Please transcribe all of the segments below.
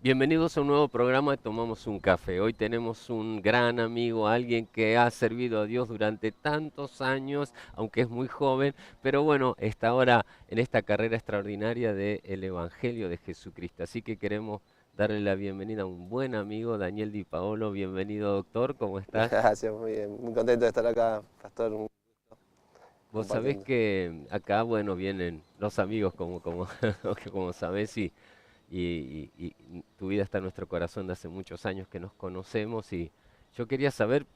Bienvenidos a un nuevo programa de Tomamos un Café. Hoy tenemos un gran amigo, alguien que ha servido a Dios durante tantos años, aunque es muy joven, pero bueno, está ahora en esta carrera extraordinaria del Evangelio de Jesucristo. Así que queremos darle la bienvenida a un buen amigo, Daniel Di Paolo. Bienvenido, doctor, ¿cómo estás? Gracias, muy bien. Muy contento de estar acá, Pastor, Vos sabés compartiendo. que acá, bueno, vienen los amigos, como sabés, y tu vida está en nuestro corazón de hace muchos años que nos conocemos y yo quería saber,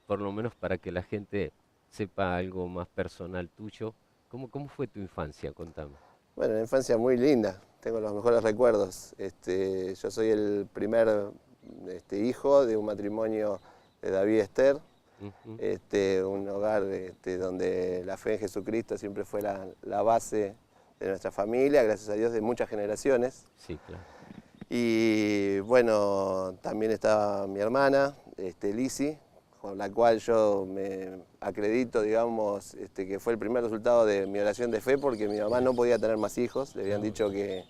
por lo menos para que la gente sepa algo más personal tuyo, ¿cómo fue tu infancia? Contame. Bueno, una infancia muy linda, tengo los mejores recuerdos. Yo soy el primer hijo de un matrimonio de David y Esther, Ujú. un hogar donde la fe en Jesucristo siempre fue la base de nuestra familia, gracias a Dios, de muchas generaciones. Sí, claro. Y bueno, también estaba mi hermana, Lizzy, con la cual yo me acredito, digamos, que fue el primer resultado de mi oración de fe, porque mi mamá Mira, no podía tener más hijos, le habían no, dicho que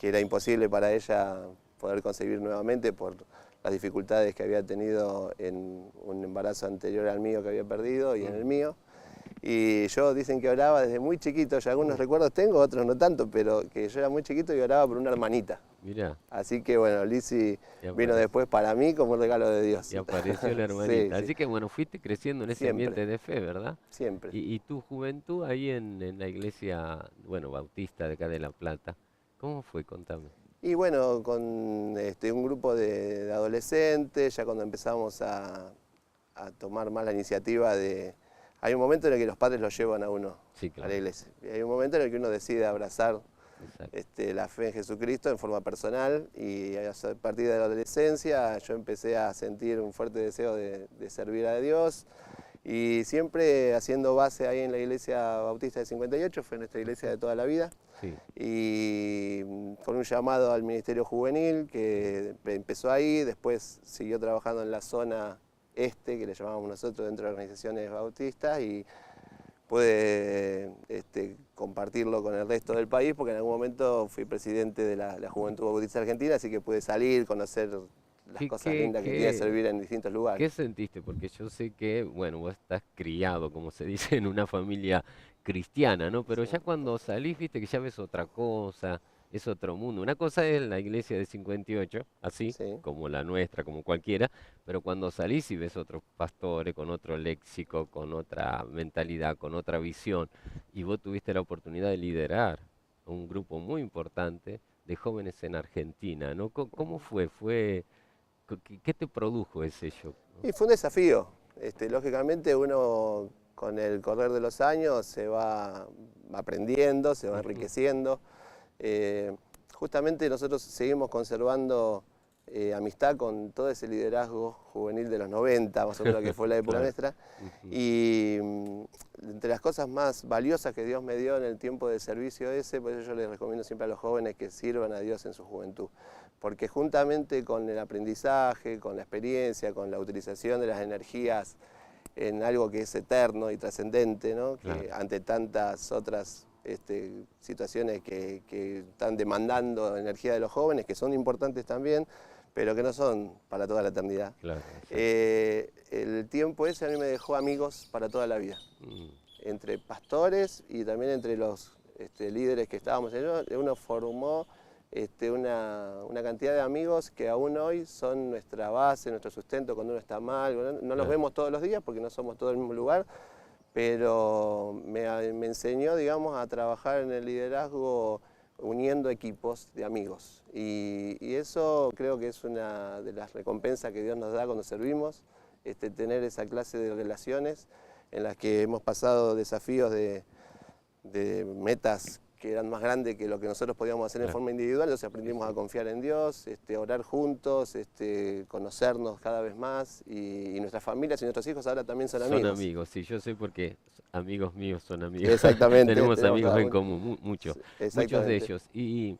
era imposible para ella poder concebir nuevamente por las dificultades que había tenido en un embarazo anterior al mío que había perdido y en el mm, mío. Y yo dicen que oraba desde muy chiquito, ya algunos recuerdos tengo, otros no tanto, pero que yo era muy chiquito y oraba por una hermanita. mira, Así que bueno, Lizzy y vino apareció, después para mí como un regalo de y Dios. apareció la Sí, hermanita. sí, Así que bueno, fuiste creciendo en ese siempre, ambiente de fe, ¿verdad? siempre. Y tu juventud ahí en la iglesia, bueno, bautista de acá de La Plata, ¿cómo fue? Contame. Y bueno, con un grupo de adolescentes, ya cuando empezamos a tomar más la iniciativa de... Hay un momento en el que los padres lo llevan a uno Sí, a la claro, iglesia. Y hay un momento en el que uno decide abrazar exacto. la fe en Jesucristo en forma personal, y a partir de la adolescencia yo empecé a sentir un fuerte deseo de servir a Dios, y siempre haciendo base ahí en la iglesia bautista de 58, fue nuestra iglesia Ujú. de toda la vida, Sí. y con un llamado al ministerio juvenil que empezó ahí, después siguió trabajando en la zona que le llamábamos nosotros dentro de organizaciones bautistas, y pude compartirlo con el resto del país, porque en algún momento fui presidente de la Juventud Bautista Argentina, así que pude salir, conocer las ¿Qué, cosas qué, lindas que tiene qué, servir en distintos lugares. qué sentiste? Porque yo sé que, bueno, vos estás criado, como se dice, en una familia cristiana, ¿no? Pero Sí, ya cuando salís, viste que ya ves otra cosa, es otro mundo. Una cosa es la iglesia de 58, así, sí. como la nuestra, como cualquiera, pero cuando salís y ves otros pastores con otro léxico, con otra mentalidad, con otra visión, y vos tuviste la oportunidad de liderar un grupo muy importante de jóvenes en Argentina, ¿no? ¿Cómo fue? ¿Qué te produjo ese shock, no? Y fue un desafío. Lógicamente uno con el correr de los años se va aprendiendo, se va Ujú. enriqueciendo. Eh, Justamente nosotros seguimos conservando amistad con todo ese liderazgo juvenil de los 90, más o menos, que fue la época Claro. nuestra. Ujú. Y entre las cosas más valiosas que Dios me dio en el tiempo de servicio ese, por eso yo les recomiendo siempre a los jóvenes que sirvan a Dios en su juventud. Porque juntamente con el aprendizaje, con la experiencia, con la utilización de las energías en algo que es eterno y trascendente, ¿no? Claro, Que ante tantas otras situaciones que están demandando energía de los jóvenes, que son importantes también, pero que no son para toda la eternidad. claro, exacto. El tiempo ese a mí me dejó amigos para toda la vida, Mm, entre pastores y también entre los líderes que estábamos en uno formó una cantidad de amigos que aún hoy son nuestra base, nuestro sustento cuando uno está mal. No los vemos todos los días porque no somos todos en el mismo lugar, pero me enseñó, digamos, a trabajar en el liderazgo uniendo equipos de amigos. Y eso creo que es una de las recompensas que Dios nos da cuando servimos, tener esa clase de relaciones en las que hemos pasado desafíos de metas que eran más grandes que lo que nosotros podíamos hacer en forma individual. Entonces aprendimos a confiar en Dios, orar juntos, conocernos cada vez más, y nuestras familias y nuestros hijos ahora también son amigos. Son amigos, sí, yo sé porque amigos míos son amigos. Exactamente. Tenemos amigos en común, muchos de Exactamente. ellos. Y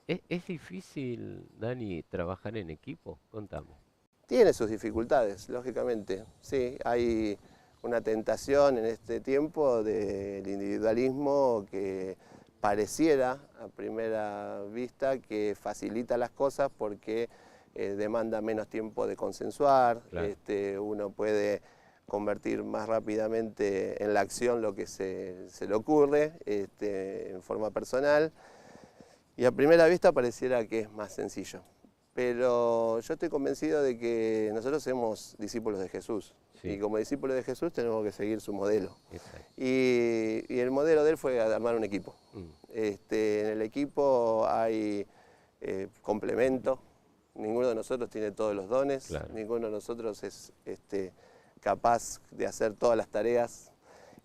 es difícil, Dani, trabajar en equipo, contame. Tiene sus dificultades, lógicamente. Sí, hay una tentación en este tiempo del individualismo que pareciera a primera vista que facilita las cosas porque demanda menos tiempo de consensuar, claro. Uno puede convertir más rápidamente en la acción lo que se le ocurre en forma personal, y a primera vista pareciera que es más sencillo. Pero yo estoy convencido de que nosotros somos discípulos de Jesús. Sí. Y como discípulos de Jesús tenemos que seguir su modelo. Y el modelo de él fue armar un equipo. En el equipo hay complemento. Ninguno de nosotros tiene todos los dones. Claro. Ninguno de nosotros es capaz de hacer todas las tareas.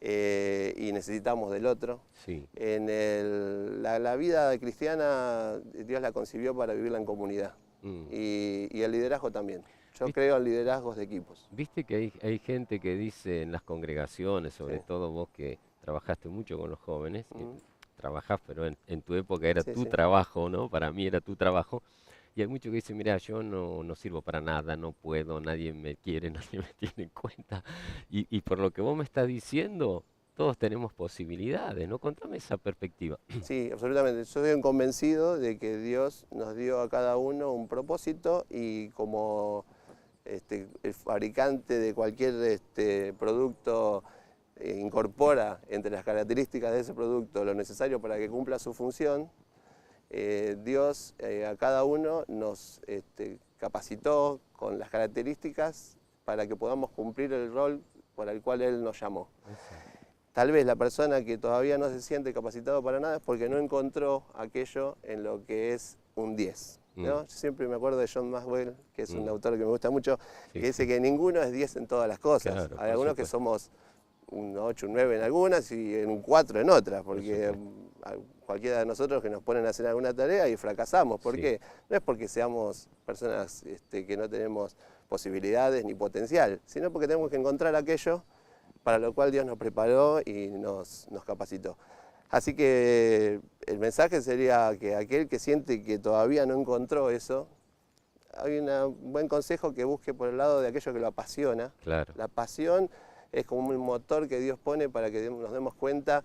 Y necesitamos del otro. Sí. La vida cristiana, Dios la concibió para vivirla en comunidad. Y el liderazgo también. Yo creo en liderazgos de equipos. Viste que hay gente que dice en las congregaciones, sobre todo vos que trabajaste mucho con los jóvenes, trabajás, pero en tu época era tu trabajo, ¿no? Para mí era tu trabajo. Y hay muchos que dicen, mira, yo no sirvo para nada, no puedo, nadie me quiere, nadie me tiene en cuenta. Y por lo que vos me estás diciendo, todos tenemos posibilidades, ¿no? Contame esa perspectiva. Sí, absolutamente. Yo soy convencido de que Dios nos dio a cada uno un propósito, y como el fabricante de cualquier producto incorpora entre las características de ese producto lo necesario para que cumpla su función, Dios a cada uno nos capacitó con las características para que podamos cumplir el rol por el cual Él nos llamó. Tal vez la persona que todavía no se siente capacitado para nada es porque no encontró aquello en lo que es un 10. ¿no? Yo siempre me acuerdo de John Maxwell, que es un autor que me gusta mucho, que dice que ninguno es 10 en todas las cosas. Claro, hay algunos que somos un 8, un 9 en algunas y un 4 en otras, porque cualquiera de nosotros que nos ponen a hacer alguna tarea y fracasamos. ¿Por qué? No es porque seamos personas que no tenemos posibilidades ni potencial, sino porque tenemos que encontrar aquello para lo cual Dios nos preparó y nos capacitó. Así que el mensaje sería que aquel que siente que todavía no encontró eso, hay un buen consejo que busque por el lado de aquello que lo apasiona. Claro. La pasión es como un motor que Dios pone para que nos demos cuenta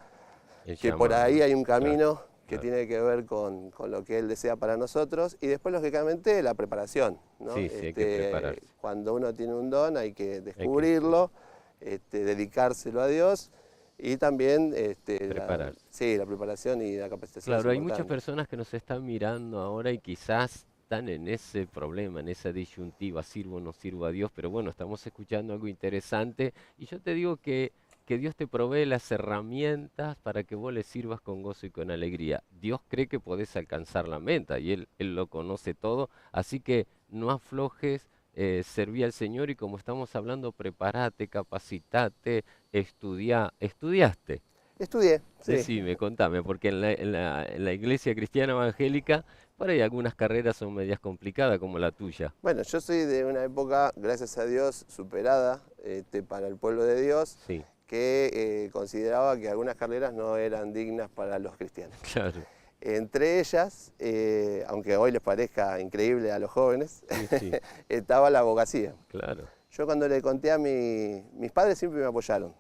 que por ahí hay un camino que tiene que ver con lo que Él desea para nosotros, y después, lógicamente, la preparación, ¿no? Sí, hay que prepararse. Cuando uno tiene un don hay que descubrirlo, dedicárselo a Dios, y también la preparación y la capacitación. Claro, hay muchas personas que nos están mirando ahora y quizás están en ese problema, en esa disyuntiva, sirvo o no sirvo a Dios, pero bueno, estamos escuchando algo interesante, y yo te digo que Dios te provee las herramientas para que vos le sirvas con gozo y con alegría. Dios cree que podés alcanzar la meta y Él lo conoce todo, así que no aflojes, serví al Señor, y como estamos hablando, prepárate, capacitate, estudia. ¿Estudiaste? Estudié, sí. Decime, contame, porque en la iglesia cristiana evangélica, por ahí algunas carreras son medias complicadas como la tuya. Bueno, yo soy de una época, gracias a Dios, superada para el pueblo de Dios, que consideraba que algunas carreras no eran dignas para los cristianos. Claro. Entre ellas, aunque hoy les parezca increíble a los jóvenes, estaba la abogacía. Claro. Yo cuando le conté a mis padres siempre me apoyaron,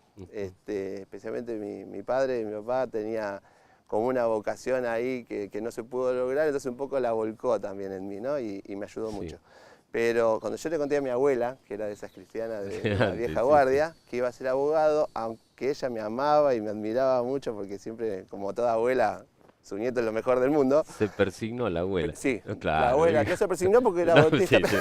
especialmente mi padre y mi papá tenía como una vocación ahí que no se pudo lograr, entonces un poco la volcó también en mí, ¿no? Y me ayudó mucho. Pero cuando yo le conté a mi abuela, que era de esas cristianas de la vieja guardia, que iba a ser abogado, aunque ella me amaba y me admiraba mucho, porque siempre, como toda abuela, su nieto es lo mejor del mundo. Se persignó la abuela. Sí, Claro. la abuela no se persignó porque era No, bautista, sí, sí.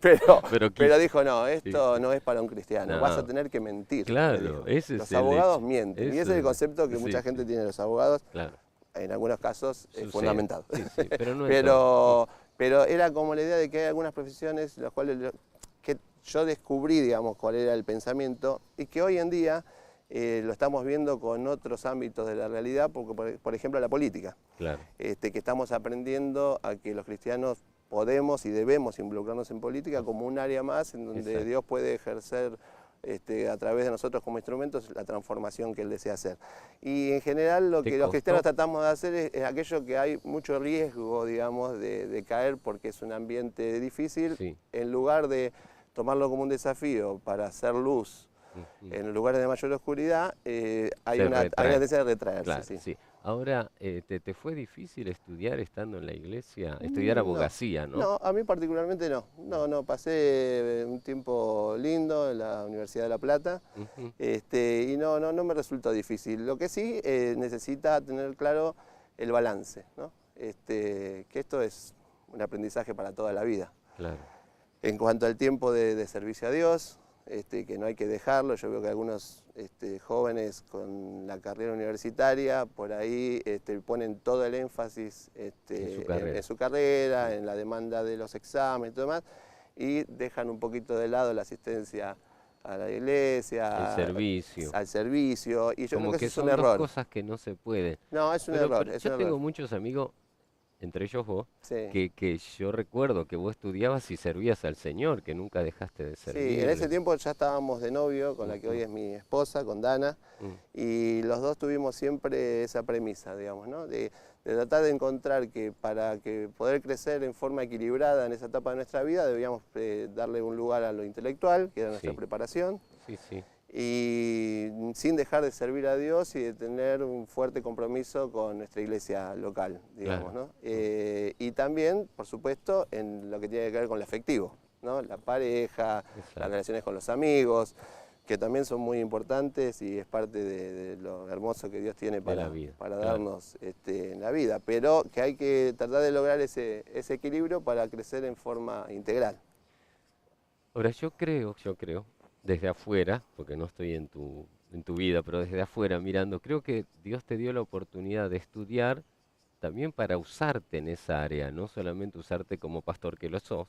pero, Pero pero quiso. dijo, no, Sí, esto sí. no es para un cristiano, vas a No, tener que mentir, le claro, dijo. ese es Los el abogados hecho. mienten, y ese Eso es el concepto que sí, mucha gente sí, tiene de los abogados, claro. en algunos casos Sucede. fundamentado. Sí, sí, pero no en todo. Pero era como la idea de que hay algunas profesiones las cuales que yo descubrí, digamos, cuál era el pensamiento y que hoy en día lo estamos viendo con otros ámbitos de la realidad, porque, por ejemplo, la política, Claro. que estamos aprendiendo a que los cristianos podemos y debemos involucrarnos en política como un área más en donde Exacto. Dios puede ejercer a través de nosotros como instrumentos la transformación que Él desea hacer. Y en general lo ¿Te que los cristianos costó? tratamos de hacer es aquello que hay mucho riesgo, digamos, de caer porque es un ambiente difícil, Sí. en lugar de tomarlo como un desafío para hacer luz Ujú. en lugares de mayor oscuridad, hay Se una retrae. tendencia de retraerse. Claro, Sí. sí. Ahora, ¿te fue difícil estudiar estando en la iglesia? Estudiar No, abogacía, ¿no? no, a mí particularmente no. No, pasé un tiempo lindo en la Universidad de La Plata. Ujú. Y no me resultó difícil. Lo que sí necesita tener claro el balance, ¿no? Que esto es un aprendizaje para toda la vida. Claro. En cuanto al tiempo de servicio a Dios, que no hay que dejarlo, yo veo que algunos jóvenes con la carrera universitaria por ahí ponen todo el énfasis en su carrera, en la demanda de los exámenes y todo demás, y dejan un poquito de lado la asistencia a la iglesia, al servicio, y yo creo Como que eso que es un son dos error. cosas que no se pueden. No, es un Pero, error, pero es yo un tengo error. muchos amigos, entre ellos vos, Sí. que yo recuerdo que vos estudiabas y servías al Señor, que nunca dejaste de Sí, en ese servirle. tiempo ya estábamos de novio con la que hoy Ujú, es mi esposa, con Dana, mm, y los dos tuvimos siempre esa premisa, digamos, ¿no? De tratar de encontrar que para que poder crecer en forma equilibrada en esa etapa de nuestra vida debíamos darle un lugar a lo intelectual, que era nuestra sí, preparación, sí, sí, y sin dejar de servir a Dios y de tener un fuerte compromiso con nuestra iglesia local, digamos, claro. ¿no? Y también, por supuesto, en lo que tiene que ver con lo afectivo, ¿no? La pareja, las Exacto. relaciones con los amigos, que también son muy importantes y es parte de lo hermoso que Dios tiene De la vida, para claro. darnos en la vida, pero que hay que tratar de lograr ese equilibrio para crecer en forma integral. Ahora, yo creo, desde afuera, porque no estoy en tu vida, pero desde afuera mirando, creo que Dios te dio la oportunidad de estudiar también para usarte en esa área, no solamente usarte como pastor que lo sos,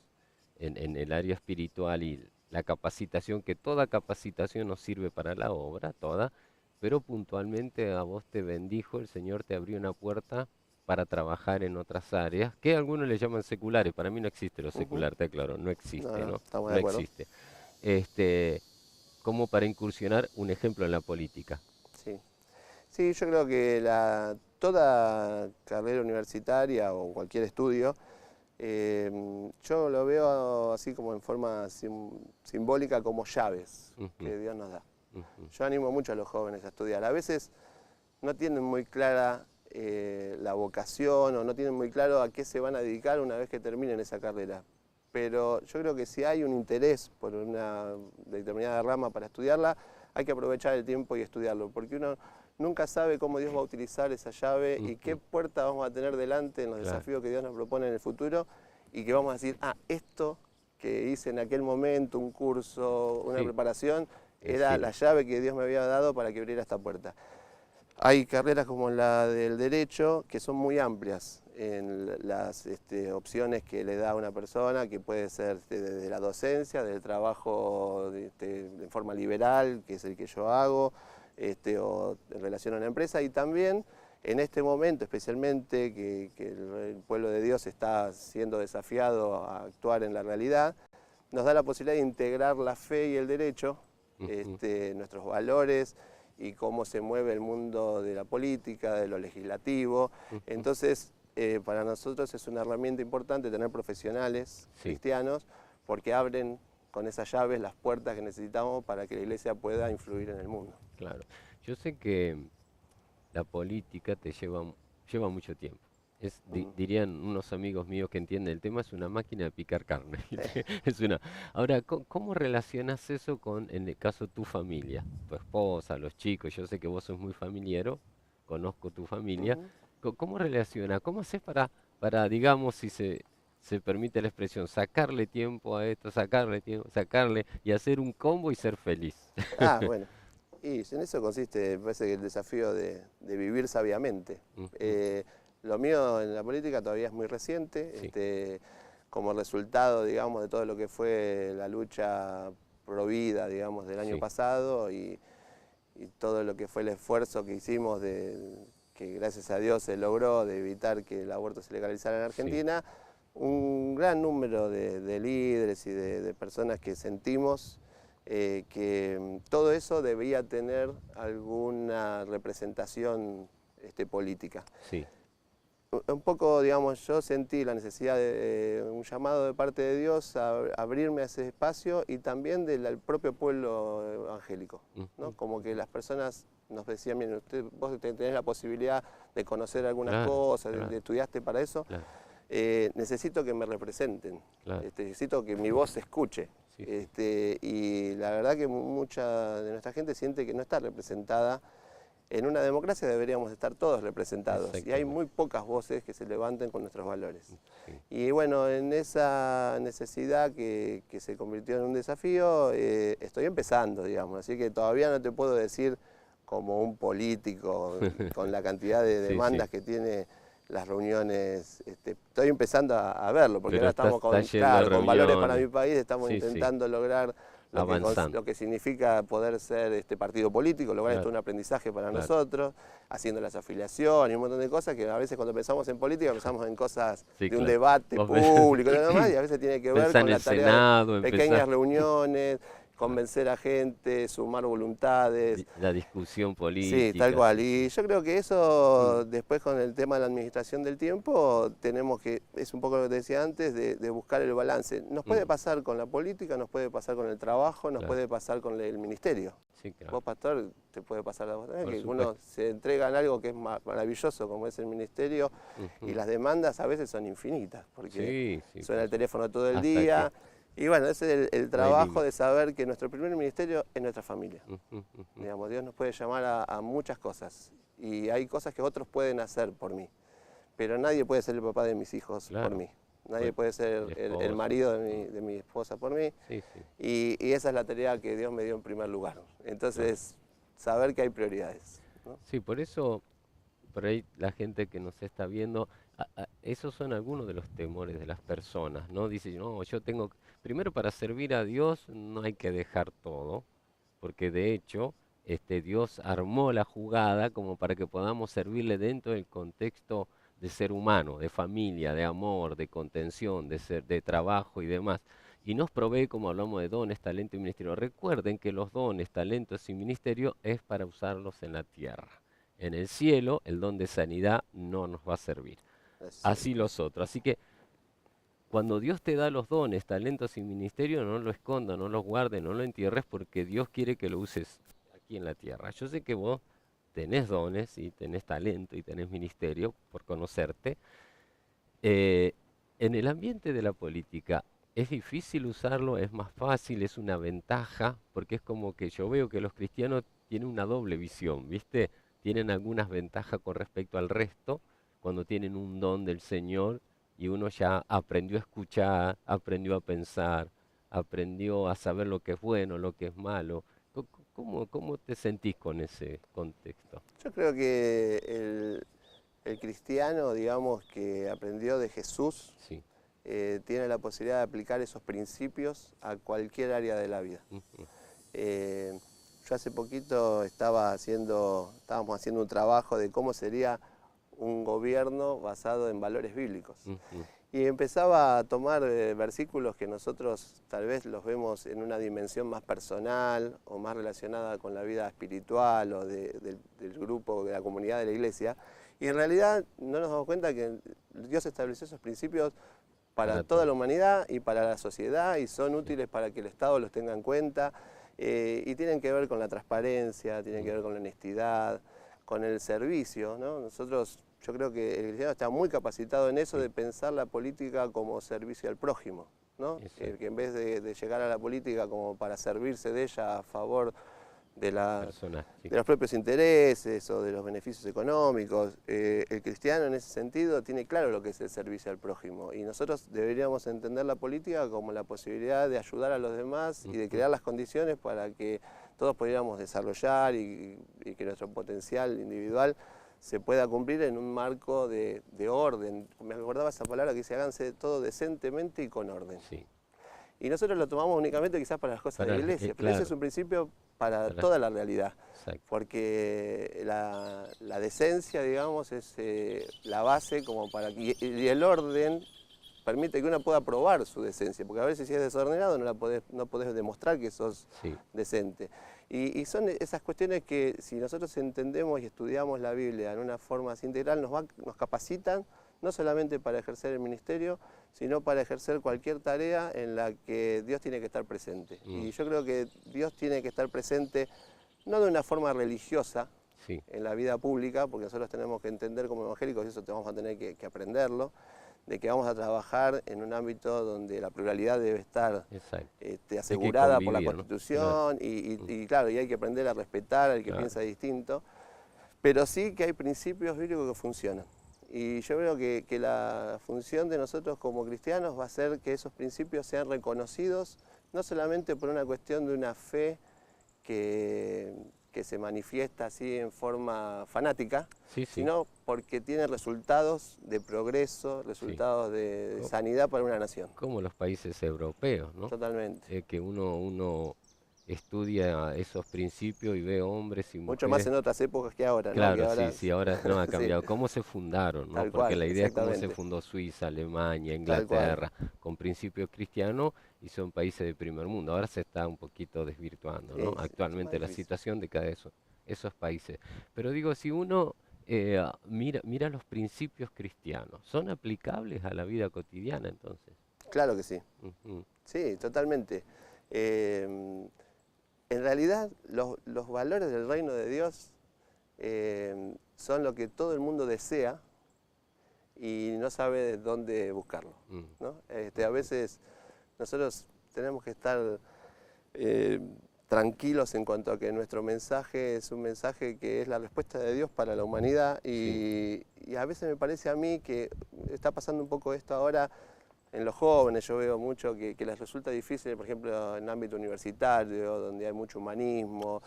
en el área espiritual y la capacitación, que toda capacitación nos sirve para la obra, toda, pero puntualmente a vos te bendijo, el Señor te abrió una puerta para trabajar en otras áreas, que algunos le llaman seculares, para mí no existe lo Ujú. secular, te aclaro, no No, existe, no, ¿no? estamos de No acuerdo. existe. Este, como para incursionar, un ejemplo en la política. Sí. Sí, yo creo que toda carrera universitaria o cualquier estudio, yo lo veo así como en forma simbólica como llaves Ujú, que Dios nos da. ujú, Yo animo mucho a los jóvenes a estudiar. A veces no tienen muy clara la vocación o no tienen muy claro a qué se van a dedicar una vez que terminen esa carrera. Pero yo creo que si hay un interés por una determinada rama para estudiarla, hay que aprovechar el tiempo y estudiarlo, porque uno nunca sabe cómo Dios va a utilizar esa llave y qué ujú, puerta vamos a tener delante en los claro, desafíos que Dios nos propone en el futuro y que vamos a decir, esto que hice en aquel momento, un curso, una sí, preparación, es era la cierto. llave que Dios me había dado para que abriera esta puerta. Hay carreras como la del derecho que son muy amplias en las opciones que le da a una persona, que puede ser desde la docencia, del trabajo de forma liberal, que es el que yo hago, o en relación a una empresa, y también en este momento, especialmente que el pueblo de Dios está siendo desafiado a actuar en la realidad, nos da la posibilidad de integrar la fe y el derecho, Ujú, nuestros valores, y cómo se mueve el mundo de la política, de lo legislativo. ujú, Entonces, para nosotros es una herramienta importante tener profesionales sí, cristianos porque abren con esas llaves las puertas que necesitamos para que la iglesia pueda influir en el mundo. claro. Yo sé que la política lleva mucho tiempo. Mm. Dirían unos amigos míos que entienden el tema, es una máquina de picar carne. Sí. ¿Viste? Ahora, ¿cómo relacionas eso con, en el caso, tu familia? Tu esposa, los chicos, yo sé que vos sos muy familiero, conozco tu familia. Ujú. ¿Cómo relaciona? ¿Cómo haces para, digamos, si se permite la expresión, sacarle tiempo a esto, sacarle tiempo, sacarle y hacer un combo y ser feliz? Ah, bueno. Y en eso consiste, me parece que el desafío de vivir sabiamente. Ujú, Eh, lo mío en la política todavía es muy reciente, sí, como resultado, digamos, de todo lo que fue la lucha pro vida, digamos, del año sí, pasado y todo lo que fue el esfuerzo que hicimos que gracias a Dios se logró de evitar que el aborto se legalizara en sí, Argentina, un gran número de líderes y de personas que sentimos que todo eso debía tener alguna representación política. sí. Un poco, digamos, yo sentí la necesidad de un llamado de parte de Dios a abrirme a ese espacio y también del propio pueblo evangélico, ¿no? Ujú, Como que las personas nos decían, miren, vos tenés la posibilidad de conocer algunas claro, cosas, claro, estudiaste para eso, claro, necesito que me representen, claro. necesito que mi voz se escuche. Sí, sí, Y la verdad que mucha de nuestra gente siente que no está representada. En una democracia deberíamos estar todos representados y hay exactamente. muy pocas voces que se levanten con nuestros valores. Sí, Y bueno, en esa necesidad que se convirtió en un desafío, estoy empezando, digamos, así que todavía no te puedo decir como un político con la cantidad de sí, sí. demandas que tiene las reuniones, estoy empezando a verlo, porque Pero ahora estás, estamos estás con, yendo a claro, con valores para reuniones. mi país, estamos Sí, sí, intentando lograr avanzando. lo que significa poder ser partido político, lograr esto Claro, un aprendizaje para claro. nosotros, haciendo las afiliaciones y un montón de cosas que a veces cuando pensamos en política pensamos en cosas Sí, de un claro. debate Vos público y demás, y a veces tiene que ver pensás con en la el tarea de Senado, empezás pequeñas reuniones, claro, convencer a gente, sumar voluntades. la discusión Sí, tal política, cual. sí, sí. Y yo creo que Mm, eso, después con el tema de la administración del tiempo, tenemos que, es un poco lo que te decía antes, de buscar el balance. Nos puede mm, pasar con la política, nos puede pasar con el trabajo, nos claro, puede pasar con el ministerio. sí, claro, Vos, pastor, te puede pasar a vos también, por que uno supuesto. se entrega en algo que es maravilloso, como es el ministerio, y Ujú. las demandas a veces son infinitas, porque Sí, sí, suena por el supuesto. teléfono todo el Hasta que día. Y bueno, ese es el no hay trabajo de límite. saber que nuestro primer ministerio es nuestra familia. Ujú, ujú, Digamos, Dios nos puede llamar a muchas cosas y hay cosas que otros pueden hacer por mí, pero nadie puede ser el papá de mis hijos por claro. mí, nadie Bueno, puede ser el el esposo. marido Mm, de mi esposa por mí sí, sí, y esa es la tarea que Dios me dio en primer lugar. claro. Entonces, saber que hay prioridades, ¿no? Sí, por eso, por ahí la gente que nos está viendo, esos son algunos de los temores de las personas, ¿no? Dice, no, yo tengo, primero para servir a Dios no hay que dejar todo, porque de hecho, Dios armó la jugada como para que podamos servirle dentro del contexto de ser humano, de familia, de amor, de contención, de trabajo y demás. Y nos provee, como hablamos de dones, talento y ministerio. Recuerden que los dones, talentos y ministerio es para usarlos en la tierra. En el cielo, el don de sanidad no nos va a servir. Así Así mismo. los otros. Así que cuando Dios te da los dones, talentos y ministerio, no lo escondas, no los guardes, no lo entierres, porque Dios quiere que lo uses aquí en la tierra. Yo sé que vos tenés dones y tenés talento y tenés ministerio por conocerte. Eh, en el ambiente de la política, ¿es difícil usarlo? ¿Es más fácil? ¿Es una ventaja? Porque es como que yo veo que los cristianos tienen una doble visión, ¿viste? Tienen algunas ventajas con respecto al resto cuando tienen un don del Señor y uno ya aprendió a escuchar, aprendió a pensar, aprendió a saber lo que es bueno, lo que es malo. ¿Cómo te sentís con ese contexto? Yo creo que el cristiano, digamos, que aprendió de Jesús, Sí. tiene la posibilidad de aplicar esos principios a cualquier área de la vida. Ujú, Eh, yo hace poquito estábamos haciendo un trabajo de cómo sería un gobierno basado en valores bíblicos. ujú, Y empezaba a tomar versículos que nosotros tal vez los vemos en una dimensión más personal o más relacionada con la vida espiritual o del grupo, de la comunidad de la iglesia. Y en realidad no nos damos cuenta que Dios estableció esos principios para para toda la todo. humanidad y para la sociedad y son Sí. útiles para que el Estado los tenga en cuenta y tienen que ver con la transparencia, tienen que Mm, ver con la honestidad, con el servicio, ¿no? Yo creo que el cristiano está muy capacitado en eso sí, de pensar la política como servicio al prójimo, ¿no? exacto. Que en vez de llegar a la política como para servirse de ella a favor Personal, sí. de los propios intereses o de los beneficios económicos. El cristiano en ese sentido tiene claro lo que es el servicio al prójimo y nosotros deberíamos entender la política como la posibilidad de ayudar a los demás y de crear las condiciones para que todos pudiéramos desarrollar y que nuestro potencial individual se pueda cumplir en un marco de orden. Me acordaba esa palabra que dice, háganse todo decentemente y con orden. Sí. Y nosotros lo tomamos únicamente quizás para las cosas de la iglesia, pero ese es un principio para toda la realidad. Exacto. Porque la decencia, digamos, es la base como para que, y el orden permite que uno pueda probar su decencia, porque a veces si es desordenado no podés demostrar que sos decente. Y son esas cuestiones que si nosotros entendemos y estudiamos la Biblia en una forma así integral, nos capacitan no solamente para ejercer el ministerio, sino para ejercer cualquier tarea en la que Dios tiene que estar presente. Y yo creo que Dios tiene que estar presente no de una forma religiosa en la vida pública, porque nosotros tenemos que entender como evangélicos, y eso vamos a tener que aprenderlo, de que vamos a trabajar en un ámbito donde la pluralidad debe estar asegurada por la Constitución, ¿no? Y claro, y hay que aprender a respetar al que piensa distinto, pero sí que hay principios bíblicos que funcionan. Y yo creo que la función de nosotros como cristianos va a ser que esos principios sean reconocidos, no solamente por una cuestión de una fe que se manifiesta así en forma fanática, sino porque tiene resultados de progreso, resultados de sanidad para una nación. Como los países europeos, ¿no? Totalmente. Que uno estudia esos principios y ve hombres y mujeres. Mucho más en otras épocas que ahora, claro, ¿no? Que ahora, ahora no ha cambiado. ¿Cómo se fundaron? ¿No? Porque la idea es cómo se fundó Suiza, Alemania, Inglaterra, con principios cristianos y son países de primer mundo. Ahora se está un poquito desvirtuando, ¿no? Actualmente la situación de cada esos países. Pero digo, si uno mira los principios cristianos, ¿son aplicables a la vida cotidiana entonces? Claro que sí. Sí, totalmente. En realidad, los valores del reino de Dios son lo que todo el mundo desea y no sabe de dónde buscarlo, ¿no? A veces nosotros tenemos que estar tranquilos en cuanto a que nuestro mensaje es un mensaje que es la respuesta de Dios para la humanidad y a veces me parece a mí que está pasando un poco esto ahora. En los jóvenes yo veo mucho que les resulta difícil, por ejemplo, en el ámbito universitario, donde hay mucho humanismo,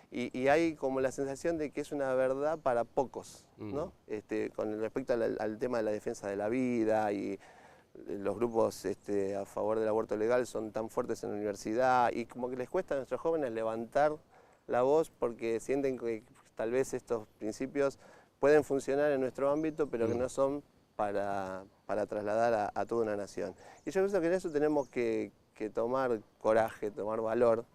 y hay como la sensación de que es una verdad para pocos, ¿no? Con respecto al tema de la defensa de la vida y los grupos a favor del aborto legal son tan fuertes en la universidad y como que les cuesta a nuestros jóvenes levantar la voz porque sienten que tal vez estos principios pueden funcionar en nuestro ámbito, pero que no son para trasladar a toda una nación. Y yo pienso que en eso tenemos que tomar coraje, tomar valor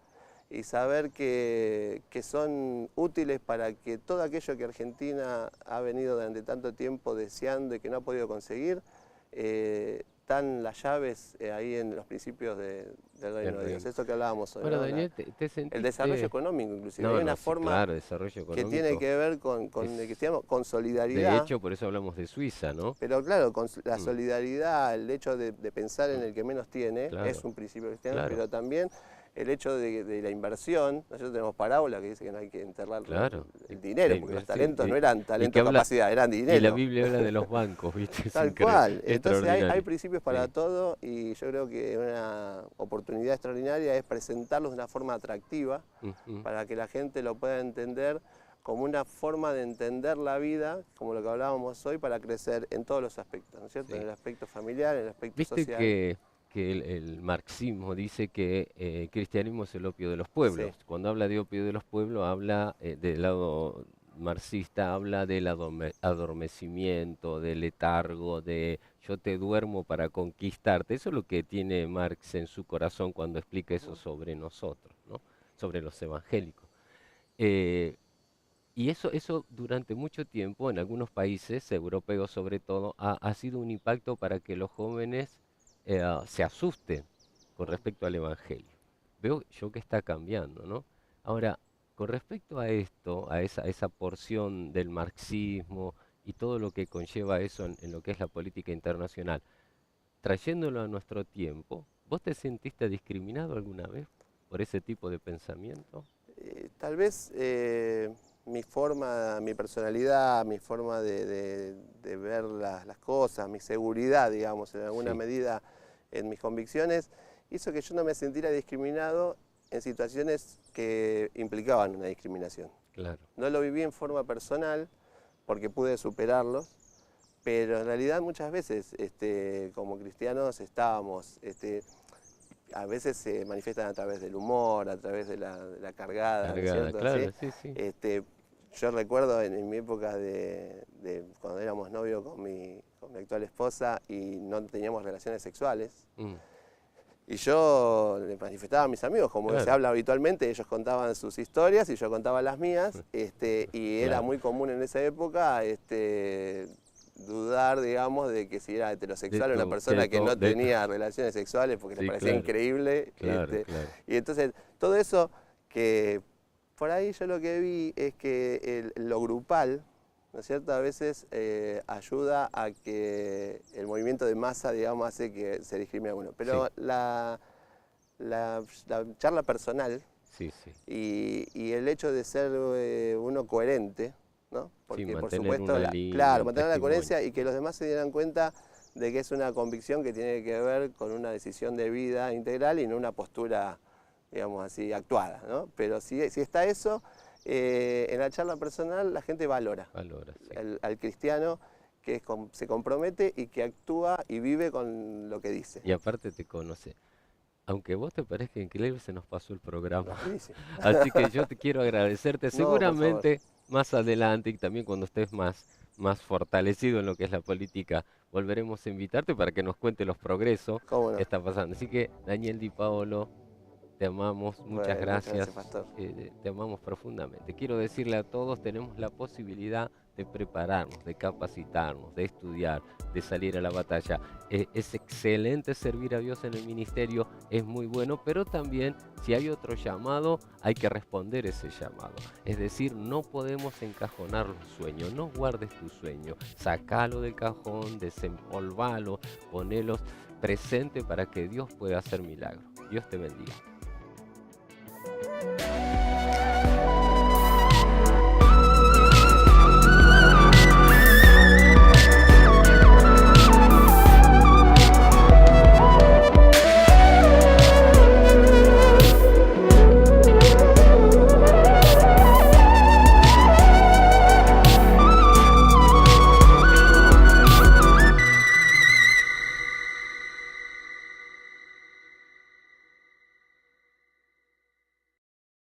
y saber que son útiles para que todo aquello que Argentina ha venido durante tanto tiempo deseando y que no ha podido conseguir, están las llaves ahí en los principios del reino de Dios. Esto que hablábamos hoy, bueno, ¿no? Daniel, ¿te sentiste? El desarrollo económico, inclusive. Hay una forma claro, desarrollo económico, que tiene que ver con solidaridad. De hecho, por eso hablamos de Suiza, ¿no? Pero claro, con la solidaridad, el hecho de pensar en el que menos tiene, es un principio cristiano, pero también el hecho de la inversión. Nosotros tenemos parábola que dice que no hay que enterrar el dinero, porque los talentos no eran talento o capacidad, eran dinero. Y la Biblia habla de los bancos, ¿viste? Tal cual. Entonces hay principios para todo y yo creo que una oportunidad extraordinaria es presentarlos de una forma atractiva para que la gente lo pueda entender como una forma de entender la vida, como lo que hablábamos hoy, para crecer en todos los aspectos, ¿no es cierto? En el aspecto familiar, en el aspecto social. Que el marxismo dice que el cristianismo es el opio de los pueblos. Cuando habla de opio de los pueblos, habla del lado marxista, habla del adormecimiento, del letargo, de yo te duermo para conquistarte. Eso es lo que tiene Marx en su corazón cuando explica eso sobre nosotros, ¿no? Sobre los evangélicos. Y eso durante mucho tiempo, en algunos países, europeos sobre todo, ha sido un impacto para que los jóvenes se asusten con respecto al Evangelio. Veo yo que está cambiando, ¿no? Ahora, con respecto a esto, a esa porción del marxismo y todo lo que conlleva eso en lo que es la política internacional, trayéndolo a nuestro tiempo, ¿vos te sentiste discriminado alguna vez por ese tipo de pensamiento? Tal vez mi forma, mi personalidad, mi forma de ver las cosas, mi seguridad, digamos, en alguna Sí, medida en mis convicciones, hizo que yo no me sintiera discriminado en situaciones que implicaban una discriminación. claro. No lo viví en forma personal porque pude superarlos, pero en realidad muchas veces como cristianos estábamos, a veces se manifiestan a través del humor, a través de la cargada, ¿no es Cargada, cierto? ¿Sí? claro, sí, sí. Yo recuerdo en mi época de cuando éramos novios con mi actual esposa y no teníamos relaciones sexuales, Mm, y yo le manifestaba a mis amigos, como se claro, habla habitualmente, ellos contaban sus historias y yo contaba las mías, y era claro. muy común en esa época dudar, digamos, de que si era De heterosexual una tu, que persona que co- no de tu- tenía relaciones sexuales porque les Sí, parecía claro, increíble. claro, claro. Y entonces todo eso que por ahí yo lo que vi es que lo grupal, ¿no es cierto? A veces ayuda a que el movimiento de masa, digamos, hace que se discrimine a uno. Sí, Pero la charla personal sí, sí. y el hecho de ser uno coherente, ¿no? Sí, Porque por mantener supuesto, una línea, claro, un mantener la testimonio. coherencia y que los demás se dieran cuenta de que es una convicción que tiene que ver con una decisión de vida integral y no una postura, digamos así, actuada, ¿no? Pero si está eso, en la charla personal la gente valora Valora, sí. al cristiano que se compromete y que actúa y vive con lo que dice. Y aparte te conoce. Aunque vos te parezca increíble, se nos pasó el programa. Rapidísimo. Así que yo te quiero agradecerte. No, por favor. Seguramente más adelante y también cuando estés más fortalecido en lo que es la política, volveremos a invitarte para que nos cuente los progresos ¿Cómo que no? está pasando. Así que Daniel Di Paolo, te amamos, muchas Bueno, muchas gracias, gracias, Pastor. te amamos profundamente. Quiero decirle a todos, tenemos la posibilidad de prepararnos, de capacitarnos, de estudiar, de salir a la batalla. Es excelente servir a Dios en el ministerio, es muy bueno, pero también si hay otro llamado, hay que responder ese llamado. Es decir, no podemos encajonar los sueños, no guardes tu sueño, sacalo del cajón, desempolvalo, ponelos presente para que Dios pueda hacer milagros. Dios te bendiga.